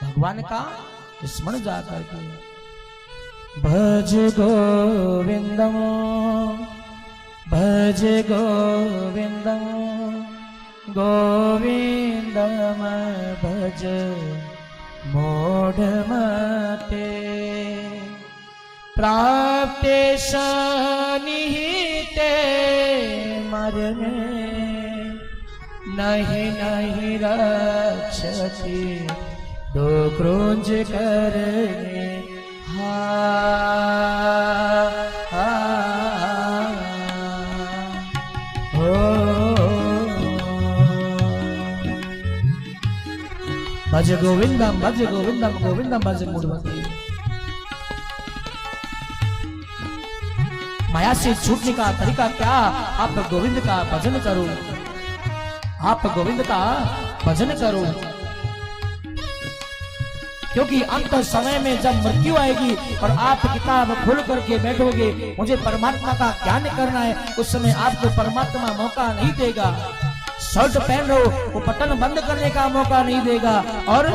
भगवान का स्मरण जा करके भज गोविंदम भज गोविंदम गोविंदम भज मूढ़मते प्राप्ते सनिहिते मरने नहीं नहीं रक्षति दो क्रुंज करने हा हा हो भज गोविंदम भज गोविंदम गोविंदम भज मूढ़मते। माया से छूटने का तरीका क्या? आप गोविंद का भजन करो, आप गोविंद का भजन करो, क्योंकि अंत समय में जब मृत्यु आएगी और आप किताब खोल करके बैठोगे मुझे परमात्मा का ज्ञान करना है, उस समय आपको परमात्मा मौका नहीं देगा। शर्ट पहन रहो वो बटन बंद करने का मौका नहीं देगा और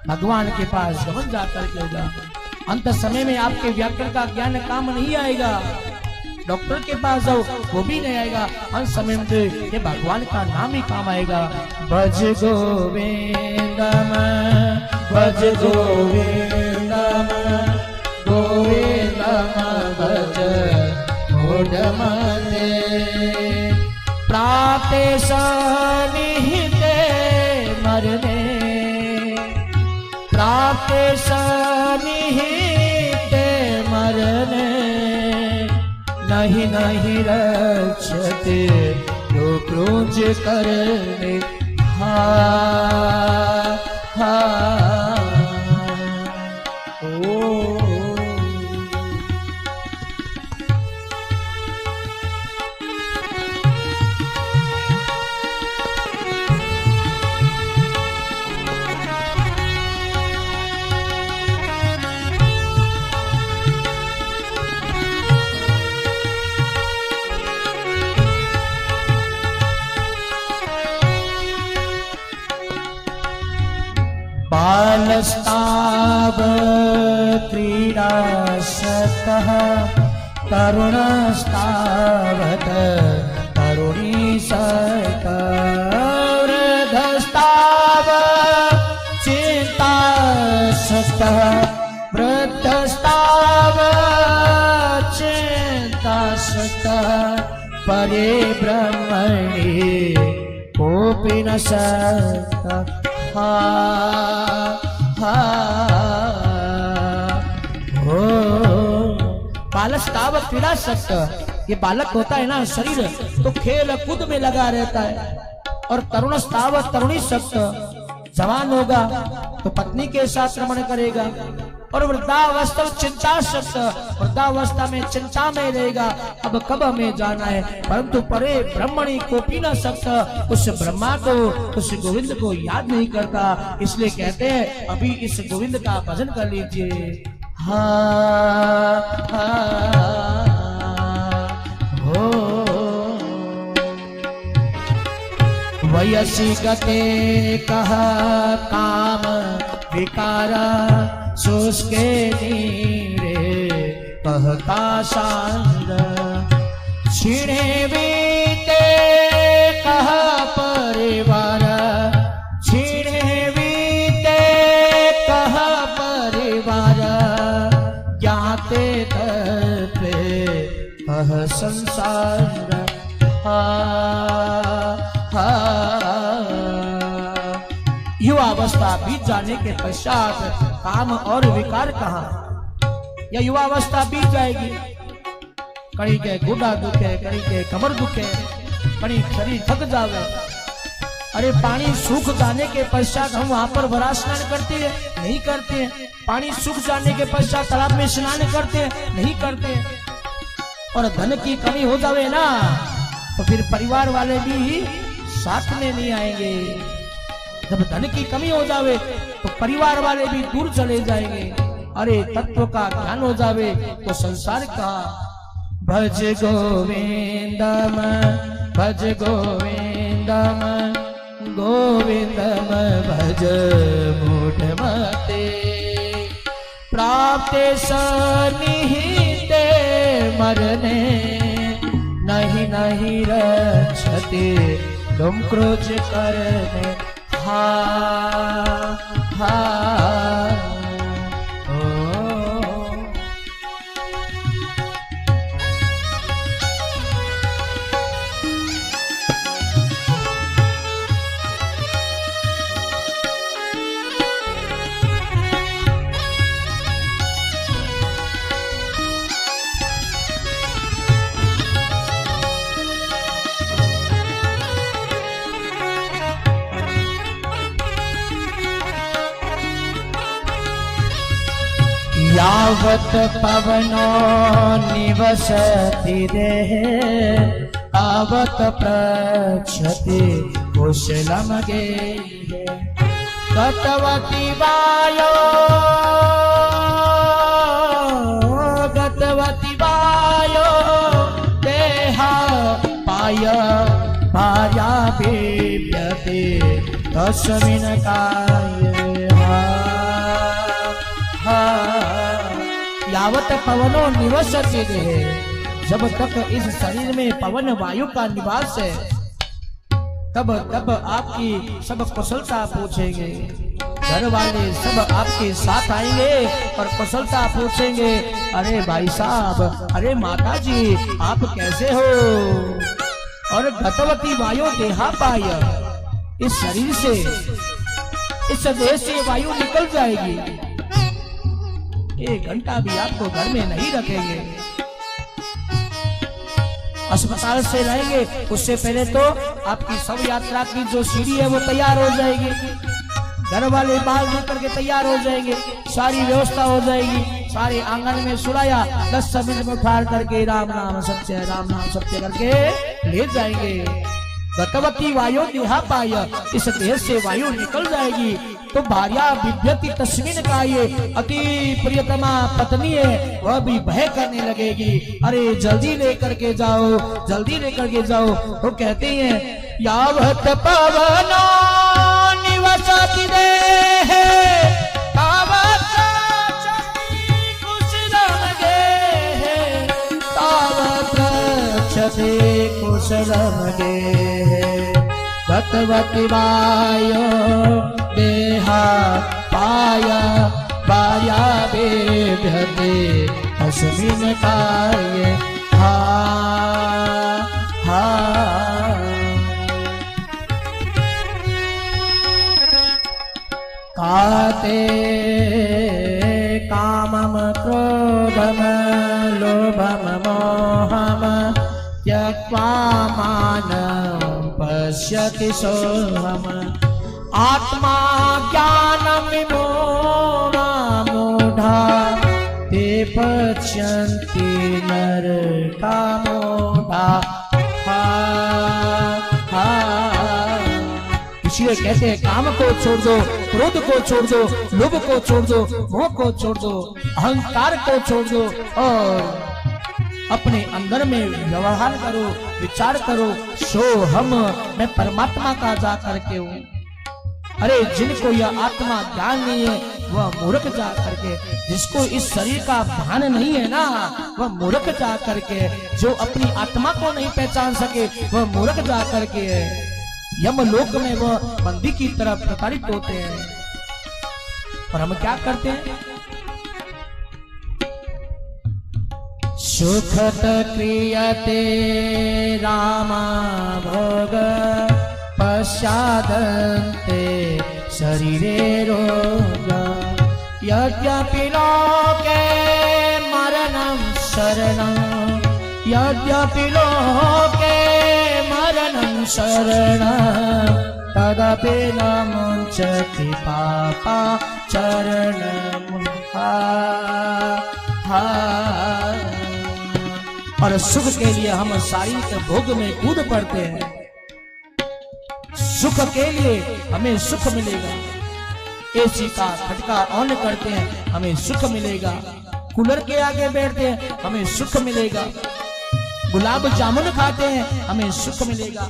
भगवान के पास गमन जाकर के होगा। अंत समय में आपके व्याकरण का ज्ञान काम नहीं आएगा, डॉक्टर के पास जाओ वो भी नहीं आएगा। अंत समय में ये भगवान का नाम ही काम आएगा। भज गोविंदम भज गोविंदम गोविंदम भज मूढ़मते प्राप्ते सनिहिते मरने प्राप्ते सनिहिते मरने नहीं नहीं रक्षते दो क्रुंज करने हा हा ओ बालस्ताव क्रीडाशतः तरुणस्तावत् तरुणीशतः वृद्धस्ताव चिन्ताशतः वृद्धस्ताव चिन्ताशतः परे ब्रह्मणि कोऽपि न शक्तः हा हा हो। बालस्ताव क्रीडाशक्त, ये बालक होता है ना शरीर तो खेल कूद में लगा रहता है, और तरुणस्ताव तरुणी शक्त जवान होगा तो पत्नी के साथ रमण करेगा, और वृद्धावस्था चिंता शक्त वृद्धावस्था में चिंता में रहेगा अब कब हमें जाना है, परंतु परे ब्रह्मणि कोपी न सकता उस ब्रह्मा को उस गोविंद को याद नहीं करता, इसलिए कहते हैं अभी इस गोविंद का भजन कर लीजिए। हा हा हो वयसी गते कह काम विकारा शुष्के नीरे कहता सांद छिड़े बीते कह परिवार छिड़े बीते कह परिवार ज्ञाते पे कह संसार हा हा। युवावस्था बीत जाने के पश्चात काम और विकार कहाँ, या युवावस्था बीत जाएगी, कहीं के गुड़ा दुखे कहीं के कमर दुखे कहीं शरीर थक जावे, अरे पानी सूख जाने के पश्चात हम वहां पर बड़ा स्नान करते हैं नहीं करते हैं, पानी सूख जाने के पश्चात तालाब में स्नान करते हैं नहीं करते हैं, और धन की कमी हो जावे ना तो फिर परिवार वाले भी साथ में नहीं आएंगे, जब धन की कमी हो जावे तो परिवार वाले भी दूर चले जाएंगे, अरे तत्व का ज्ञान हो जावे तो संसार का। भज गोविंदम भज गोविंदम गोविंदम भज मूढ़मते प्राप्ते सनिहिते मरने नहीं नहीं रक्षते तुम क्रोध करने हा हा यावत पवनो निवसति देहे तावत प्रक्षति कुशलम गेहे गतवती वायो देहा पाय भार्या बिभ्यते तस्मिन् काये यावत पवनो निवसति देहे, जब तक इस शरीर में पवन वायु का निवास है तब तब आपकी सब कुशलता पूछेंगे। घर वाले सब आपके साथ आएंगे और कुशलता पूछेंगे, अरे भाई साहब, अरे माता जी, आप कैसे हो। और गतवती वायु देहा पाय, इस शरीर से, इस देह से वायु निकल जाएगी। एक घंटा भी आपको घर में नहीं रखेंगे, अस्पताल से लाएंगे। उससे पहले तो आपकी सब यात्रा की जो सीढ़ी है वो तैयार हो जाएगी, घर वाले बाल धो करके तैयार हो जाएंगे, सारी व्यवस्था हो जाएगी, सारे आंगन में सुलाया 10 मिनट में उठार करके राम नाम सत्य करके ले जाएंगे। गतवती वायु देहा पाय, इस देह से वायु निकल जाएगी तो भार्या बिभ्यति तस्मिन् काये, अति प्रियतमा पत्नी है वह भी भय करने लगेगी, अरे जल्दी लेकर के जाओ, जल्दी लेकर के जाओ। तो कहते हैं यावत पवनो निवसति देहे तावत कुशलम गेहे तावत रक्षते कुशलम गेहे गतवती वायो देहा पाय भार्या बिभ्यते तस्मिन् काये हा हा। काते कामम क्रोधम लोभम मोहम त्यक्त्वा मानं पश्यति सोऽहम् आत्मा ज्ञानं विमूढा मूढा ते पश्यन्ति नरकामूढा हा हा। इसलिए कहते हैं काम को छोड़ दो, क्रोध को छोड़ दो, लोभ को छोड़ दो, मोह को छोड़ दो, अहंकार को छोड़ दो और अपने अंदर में व्यवहार करो, विचार करो, सो हम मैं परमात्मा का जा करके हूँ। अरे जिनको यह आत्मा ज्ञान नहीं है वह मूर्ख जा करके, जिसको इस शरीर का भान नहीं है ना वह मूर्ख जा करके, जो अपनी आत्मा को नहीं पहचान सके वह मूर्ख जा करके है। यमलोक में वह बंदी की तरह प्रताड़ित होते हैं। और हम क्या करते हैं? सुखत क्रियते रामा भोग पश्चादन्ते शरीरे रोग यद्यपि लोके मरणं शरणं यद्यपि लोके मरणं शरणं तदपि न मुञ्चति पापा चरणं हा हा। और सुख के लिए हम शारीरिक भोग में कूद पड़ते हैं, सुख के लिए हमें सुख मिलेगा, एसी का खटका ऑन करते हैं हमें सुख मिलेगा, कूलर के आगे बैठते हैं हमें सुख मिलेगा, गुलाब जामुन खाते हैं हमें सुख मिलेगा।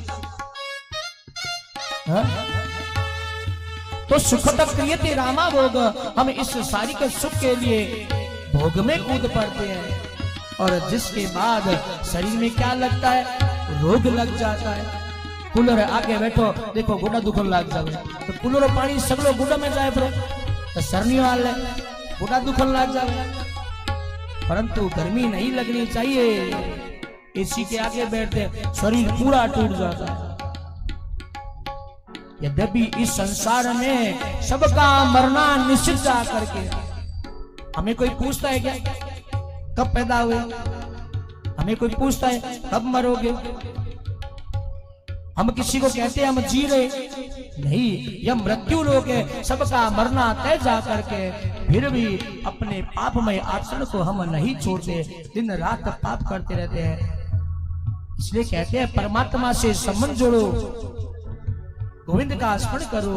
तो सुखद क्रियते रामा भोग, हम इस शारीरिक सुख के लिए भोग में कूद पड़ते हैं और जिसके बाद शरीर में क्या लगता है, रोग लग जाता है। कूलर आगे बैठो, देखो गुड़ा दुखन लग जाए तो कूलर पानी सगलो गुड़ा में जाए तो सरनी वाले गुड़ा दुखन लग जाए। परंतु गर्मी नहीं लगनी चाहिए, एसी के आगे बैठते शरीर पूरा टूट जाता है। यद्यपि इस संसार में सबका मरना निश्चित जा करके, हमें कोई पूछता है क्या कब पैदा हुए, हमें कोई पूछता है कब मरोगे, हम किसी को कहते हैं हम जी रहे नहीं, यह मृत्यु लोक है, सबका मरना तय जा करके, फिर भी अपने पापमय आचरण को हम नहीं छोड़ते, दिन रात पाप करते रहते हैं। इसलिए कहते हैं परमात्मा से संबंध जोड़ो, गोविंद का स्मरण करो।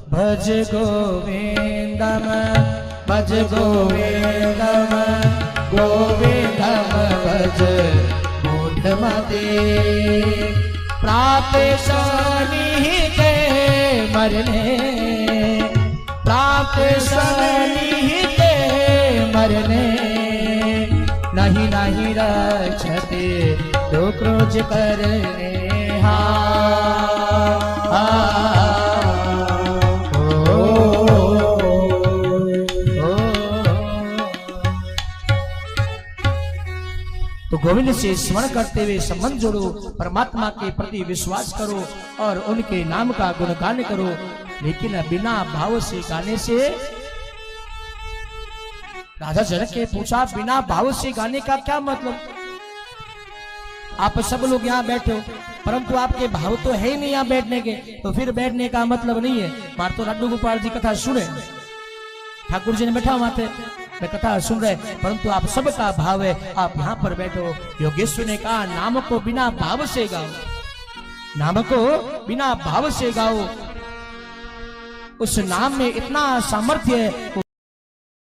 भज गोविंदम भज गोविंदम गोविंदम भज मूढ़मते, प्राप्त सनिहित मरने, प्राप्त सनिहित मरने, नहीं नहीं रक्षते तो क्रोध करने। तो गोविंद से स्मरण करते हुए संबंध जोड़ो, परमात्मा के प्रति विश्वास करो और उनके नाम का गुणगान करो, लेकिन बिना भाव से गाने से। राजा जनक ने पूछा बिना भाव से गाने का क्या मतलब? आप सब लोग यहाँ बैठे हो परंतु आपके भाव तो है ही नहीं यहाँ बैठने के, तो फिर बैठने का मतलब नहीं है। मार तो लाडू गोपाल जी कथा सुने, ठाकुर जी ने बैठा माथे में कथा सुन रहे, परंतु आप सबका भाव है, आप यहाँ पर बैठो। योगेश्वर ने कहा नाम को बिना भाव से गाओ, नाम को बिना भाव से गाओ। उस नाम में इतना सामर्थ्य है, वो